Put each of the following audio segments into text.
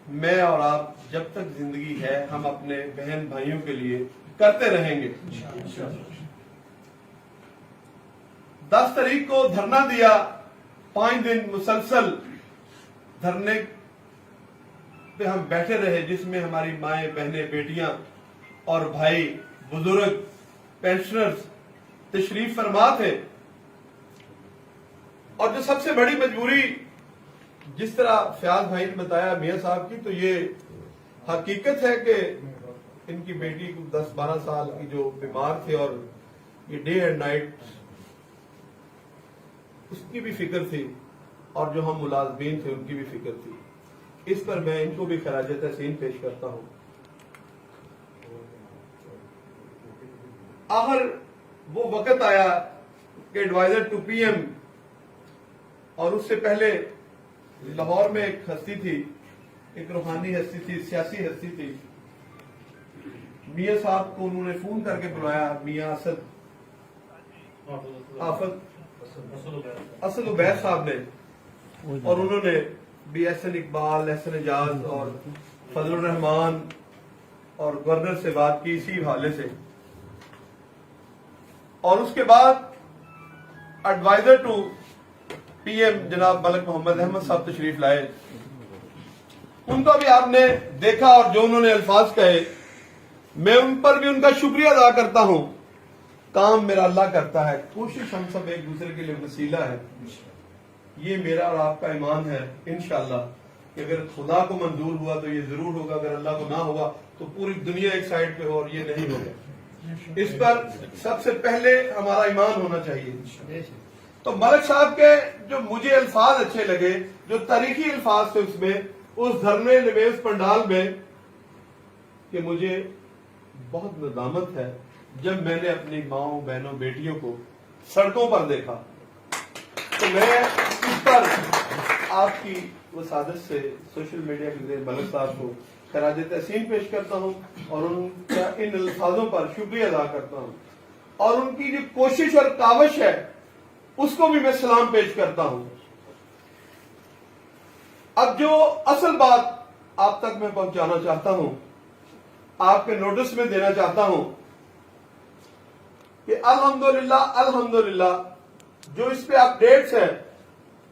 میں اور آپ جب تک زندگی ہے ہم اپنے بہن بھائیوں کے لیے کرتے رہیں گے۔ 10 تاریخ کو دھرنا دیا، 5 دن مسلسل دھرنے پہ ہم بیٹھے رہے، جس میں ہماری مائیں بہنیں بیٹیاں اور بھائی بزرگ پینشنرز تشریف فرما تھے۔ اور جو سب سے بڑی مجبوری جس طرح فیاض بھائی نے بتایا میاں صاحب کی، تو یہ حقیقت ہے کہ ان کی بیٹی 10-12 سال کی جو بیمار تھے اور یہ ڈے اینڈ نائٹ اس کی بھی فکر تھی، اور جو ہم ملازمین تھے ان کی بھی فکر تھی۔ اس پر میں ان کو بھی خراج تحسین پیش کرتا ہوں۔ آخر وہ وقت آیا کہ ایڈوائزر ٹو پی ایم، اور اس سے پہلے لاہور میں ایک ہستی تھی، ایک روحانی ہستی تھی، سیاسی ہستی تھی، میاں صاحب کو انہوں نے فون کر کے بلایا، میاں اسد عبید صاحب نے، اور انہوں نے بھی احسن اقبال، احسن اعجاز اور فضل الرحمان اور گورنر سے بات کی اسی حوالے سے، اور اس کے بعد ایڈوائزر ٹو پی ایم جناب ملک محمد احمد صاحب تشریف لائے۔ ان کا بھی آپ نے دیکھا، اور جو انہوں نے الفاظ کہے میں ان پر بھی ان کا شکریہ ادا کرتا ہوں۔ کام میرا اللہ کرتا ہے، کوشش ہم سب ایک دوسرے کے لیے وسیلہ ہے۔ یہ میرا اور آپ کا ایمان ہے انشاءاللہ کہ اگر خدا کو منظور ہوا تو یہ ضرور ہوگا، اگر اللہ کو نہ ہوا تو پوری دنیا ایک سائڈ پہ ہو اور یہ نہیں ہوگا۔ اس پر سب سے پہلے ہمارا ایمان ہونا چاہیے۔ تو ملک صاحب کے جو مجھے الفاظ اچھے لگے، جو تاریخی الفاظ تھے اس میں، اس دھرنے میں، اس پنڈال میں، کہ مجھے بہت ندامت ہے جب میں نے اپنی ماؤں بہنوں بیٹیوں کو سڑکوں پر دیکھا۔ تو میں اس پر آپ کی وسادت سے سوشل میڈیا کے ذریعے ملک صاحب کو خراج تحسین پیش کرتا ہوں، اور ان کا ان الفاظوں پر شکریہ ادا کرتا ہوں، اور ان کی جو کوشش اور کاوش ہے اس کو بھی میں سلام پیش کرتا ہوں۔ اب جو اصل بات آپ تک میں پہنچانا چاہتا ہوں، آپ کے نوٹس میں دینا چاہتا ہوں کہ الحمدللہ جو اس پہ اپڈیٹس ہیں،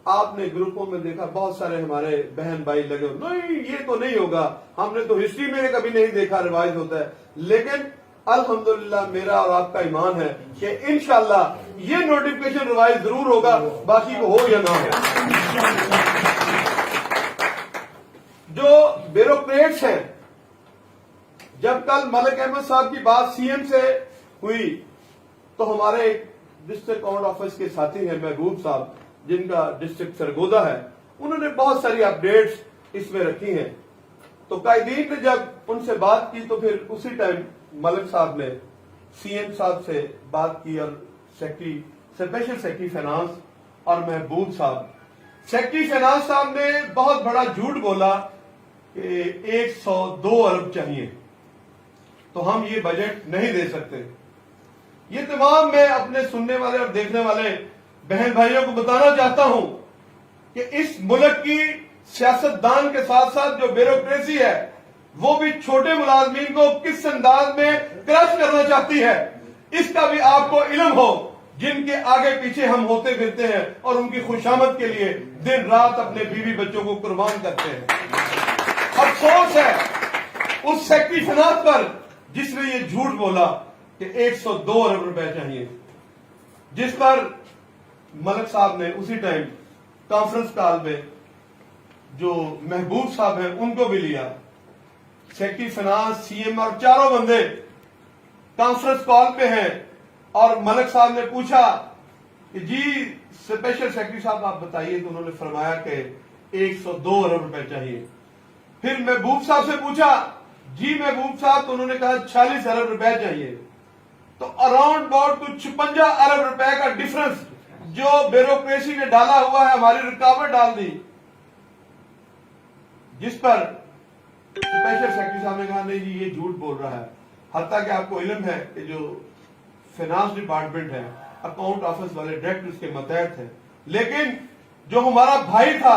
آپ نے گروپوں میں دیکھا بہت سارے ہمارے بہن بھائی لگے ہو، نہیں یہ تو نہیں ہوگا، ہم نے تو ہسٹری میں کبھی نہیں دیکھا روایت ہوتا ہے، لیکن الحمدللہ میرا اور آپ کا ایمان ہے کہ انشاءاللہ یہ نوٹیفکیشن روایت ضرور ہوگا، باقی کو ہو یا نہ ہو۔ جو بیوروکریٹس ہیں، جب کل ملک احمد صاحب کی بات سی ایم سے ہوئی تو ہمارے ڈسٹرکٹ کورٹ آفس کے ساتھی ہیں محبوب صاحب، جن کا ڈسٹرکٹ سرگودا ہے، انہوں نے بہت ساری اپڈیٹس اس میں رکھی ہیں۔ تو قائدین نے جب ان سے بات کی تو پھر اسی ٹائم ملک صاحب نے سی ایم صاحب سے بات کی، اور اسپیشل سیکرٹری فائنانس اور محبوب صاحب، سیکرٹری فائنانس صاحب نے بہت بڑا جھوٹ بولا کہ 102 ارب چاہیے، تو ہم یہ بجٹ نہیں دے سکتے۔ یہ تمام میں اپنے سننے والے اور دیکھنے والے بہن بھائیوں کو بتانا چاہتا ہوں کہ اس ملک کی سیاستدان کے ساتھ ساتھ جو بیوروکریسی ہے وہ بھی چھوٹے ملازمین کو کس انداز میں کرش کرنا چاہتی ہے، اس کا بھی آپ کو علم ہو، جن کے آگے پیچھے ہم ہوتے پھرتے ہیں اور ان کی خوشامد کے لیے دن رات اپنے بیوی بچوں کو قربان کرتے ہیں۔ افسوس ہے اس سیکرٹری فائنانس پر جس نے یہ جھوٹ بولا کہ 102 ارب روپے چاہیے، جس پر ملک صاحب نے اسی ٹائم کانفرنس کال میں جو محبوب صاحب ہیں ان کو بھی لیا، سیکرٹری فائنانس، سی ایم اور چاروں بندے کانفرنس کال پہ ہیں، اور ملک صاحب نے پوچھا کہ جی اسپیشل سیکرٹری صاحب آپ بتائیے، تو انہوں نے فرمایا کہ 102 ارب روپے چاہیے۔ پھر محبوب صاحب سے پوچھا جی محبوب صاحب، تو انہوں نے کہا 46 ارب روپے چاہیے۔ تو اراؤنڈ اباؤٹ 56 ارب روپے کا ڈفرنس جو بیوروکریسی نے ڈالا ہوا ہے، ہماری رکاوٹ ڈال دی، جس پر اسپیشل سیکرٹری صاحب نے کہا نہیں جی یہ جھوٹ بول رہا ہے۔ حتیٰ کہ آپ کو علم ہے کہ جو فائنانس ڈپارٹمنٹ ہے، اکاؤنٹ آفس والے ڈائریکٹ اس کے ماتحت ہے، لیکن جو ہمارا بھائی تھا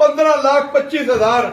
15,25,000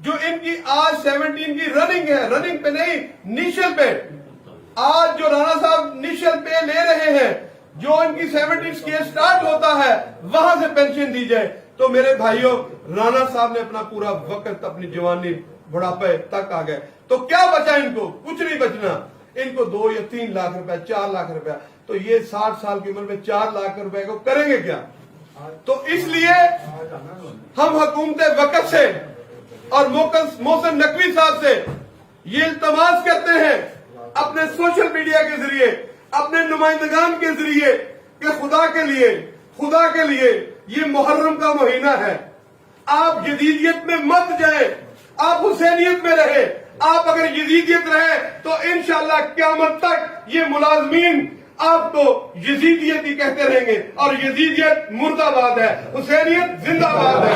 جو ان کی آج 17 کی رننگ ہے، رننگ پہ نہیں نیشل پہ، آج جو رانا صاحب نیشل پہ لے رہے ہیں، جو ان کی 17 اسکیل سٹارٹ ہوتا ہے وہاں سے پینشن دی جائے. تو میرے بھائیوں، رانا صاحب نے اپنا پورا وقت اپنی جوانی بڑھاپے تک آ گئے، تو کیا بچا ان کو؟ کچھ نہیں بچنا. ان کو 2 یا 3 لاکھ روپے، 4 لاکھ روپے، تو یہ 60 سال کی عمر میں 4 لاکھ روپے کو کریں گے کیا؟ تو اس لیے ہم حکومت وقت سے اور محسن نقوی صاحب سے یہ التماس کرتے ہیں اپنے سوشل میڈیا کے ذریعے، اپنے نمائندگان کے ذریعے، کہ خدا کے لیے یہ محرم کا مہینہ ہے، آپ یزیدیت میں مت جائیں، آپ حسینیت میں رہے. آپ اگر یزیدیت رہے تو انشاءاللہ قیامت تک یہ ملازمین آپ کو یزیدیت ہی کہتے رہیں گے، اور یزیدیت مرد آباد ہے، حسینیت زندہ باد ہے.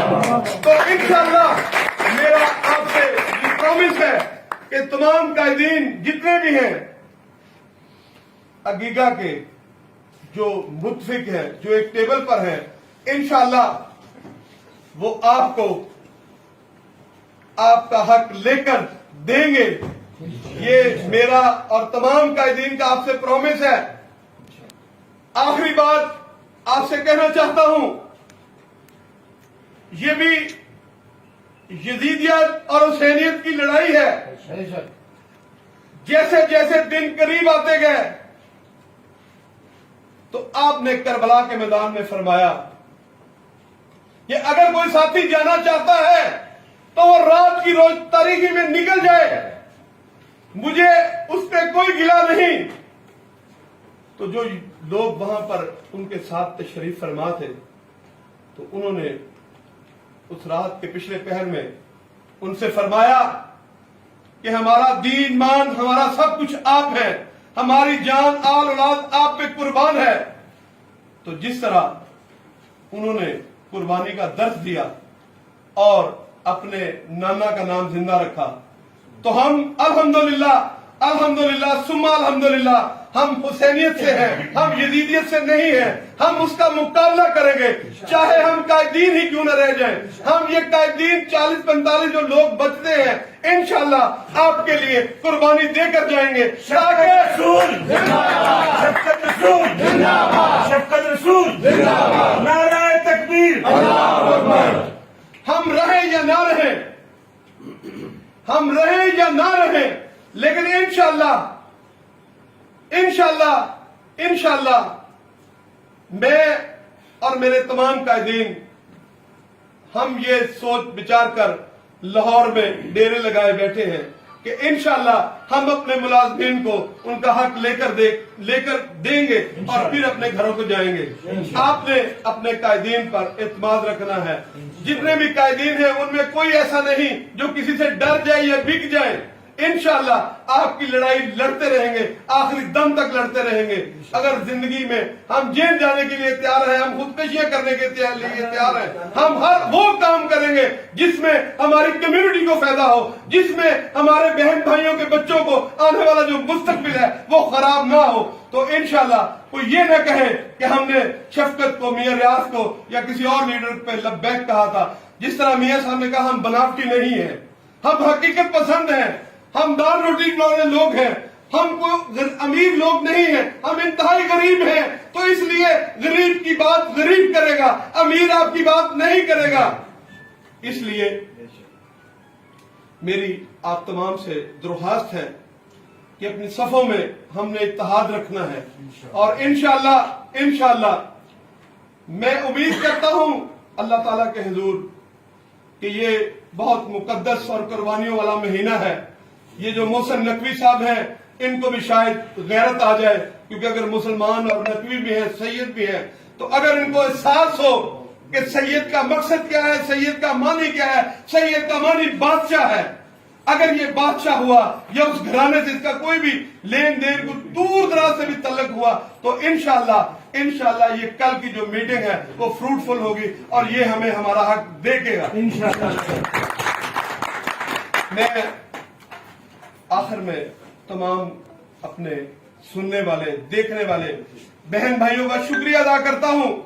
تو انشاءاللہ میرا آپ سے یہ پرومس ہے کہ تمام قائدین جتنے بھی ہیں عقیقہ کے، جو متفق ہیں، جو ایک ٹیبل پر ہیں، انشاءاللہ وہ آپ کو آپ کا حق لے کر دیں گے. یہ میرا اور تمام قائدین کا آپ سے پرومس ہے. آخری بات آپ سے کہنا چاہتا ہوں، یہ بھی یزیدیت اور حسینیت کی لڑائی ہے. جیسے جیسے دن قریب آتے گئے تو آپ نے کربلا کے میدان میں فرمایا کہ اگر کوئی ساتھی جانا چاہتا ہے تو وہ رات کی روز تاریکی میں نکل جائے، مجھے اس پہ کوئی گلہ نہیں. تو جو لوگ وہاں پر ان کے ساتھ تشریف فرما تھے، تو انہوں نے اس رات کے پچھلے پہر میں ان سے فرمایا کہ ہمارا دین مان، ہمارا سب کچھ آپ ہے، ہماری جان آل اولاد آپ پہ قربان ہے. تو جس طرح انہوں نے قربانی کا درس دیا اور اپنے نانا کا نام زندہ رکھا، تو ہم الحمدللہ ثم الحمدللہ ہم حسینیت سے ہیں، ہم یزیدیت سے نہیں ہیں. ہم اس کا مقابلہ کریں گے، چاہے ہم قائدین ہی کیوں نہ رہ جائیں. ہم یہ قائدین 40-45 جو لوگ بچتے ہیں انشاءاللہ آپ کے لیے قربانی دے کر جائیں گے. شفقت رسول نعرہ تکبیر. ہم رہیں یا نہ رہیں، ہم رہیں یا نہ رہیں، لیکن انشاءاللہ میں اور میرے تمام قائدین ہم یہ سوچ بچار کر لاہور میں ڈیرے لگائے بیٹھے ہیں کہ انشاءاللہ ہم اپنے ملازمین کو ان کا حق لے کر دیں گے اور پھر اپنے گھروں کو جائیں گے. آپ نے اپنے قائدین پر اعتماد رکھنا ہے. جتنے بھی قائدین ہیں ان میں کوئی ایسا نہیں جو کسی سے ڈر جائے یا بک جائے. انشاءاللہ آپ کی لڑائی لڑتے رہیں گے، آخری دم تک لڑتے رہیں گے. اگر زندگی میں ہم جیل جانے کے لیے تیار ہیں، ہم خودکشیاں کرنے کے لیے تیار ہیں، ہم ہر وہ کام کریں گے جس میں ہماری کمیونٹی کو فائدہ ہو، جس میں ہمارے بہن بھائیوں کے بچوں کو آنے والا جو مستقبل ہے وہ خراب نہ ہو. تو انشاءاللہ کوئی یہ نہ کہے کہ ہم نے شفقت کو، میاں ریاض کو یا کسی اور لیڈر پہ لبیک کہا تھا. جس طرح میاں صاحب نے کہا، ہم بناوٹی نہیں ہیں، ہم حقیقت پسند ہیں، ہم دال روٹی والے لوگ ہیں، ہم کو امیر لوگ نہیں ہیں، ہم انتہائی غریب ہیں. تو اس لیے غریب کی بات غریب کرے گا، امیر آپ کی بات نہیں کرے گا. اس لیے میری آپ تمام سے درخواست ہے کہ اپنی صفوں میں ہم نے اتحاد رکھنا ہے، اور انشاءاللہ میں امید کرتا ہوں اللہ تعالیٰ کے حضور کہ یہ بہت مقدس اور قربانیوں والا مہینہ ہے. یہ جو محسن نقوی صاحب ہیں ان کو بھی شاید غیرت آ جائے، کیونکہ اگر مسلمان اور نقوی بھی ہیں، سید بھی ہیں، تو اگر ان کو احساس ہو کہ سید کا مقصد کیا ہے، سید کا معنی کیا ہے، سید کا معنی بادشاہ ہے. اگر یہ بادشاہ ہوا یا اس گھرانے سے اس کا کوئی بھی لین دین کو دور دراز سے بھی تعلق ہوا، تو انشاءاللہ یہ کل کی جو میٹنگ ہے وہ فروٹفل ہوگی اور یہ ہمیں ہمارا حق دے گا انشاءاللہ. میں آخر میں تمام اپنے سننے والے، دیکھنے والے بہن بھائیوں کا شکریہ ادا کرتا ہوں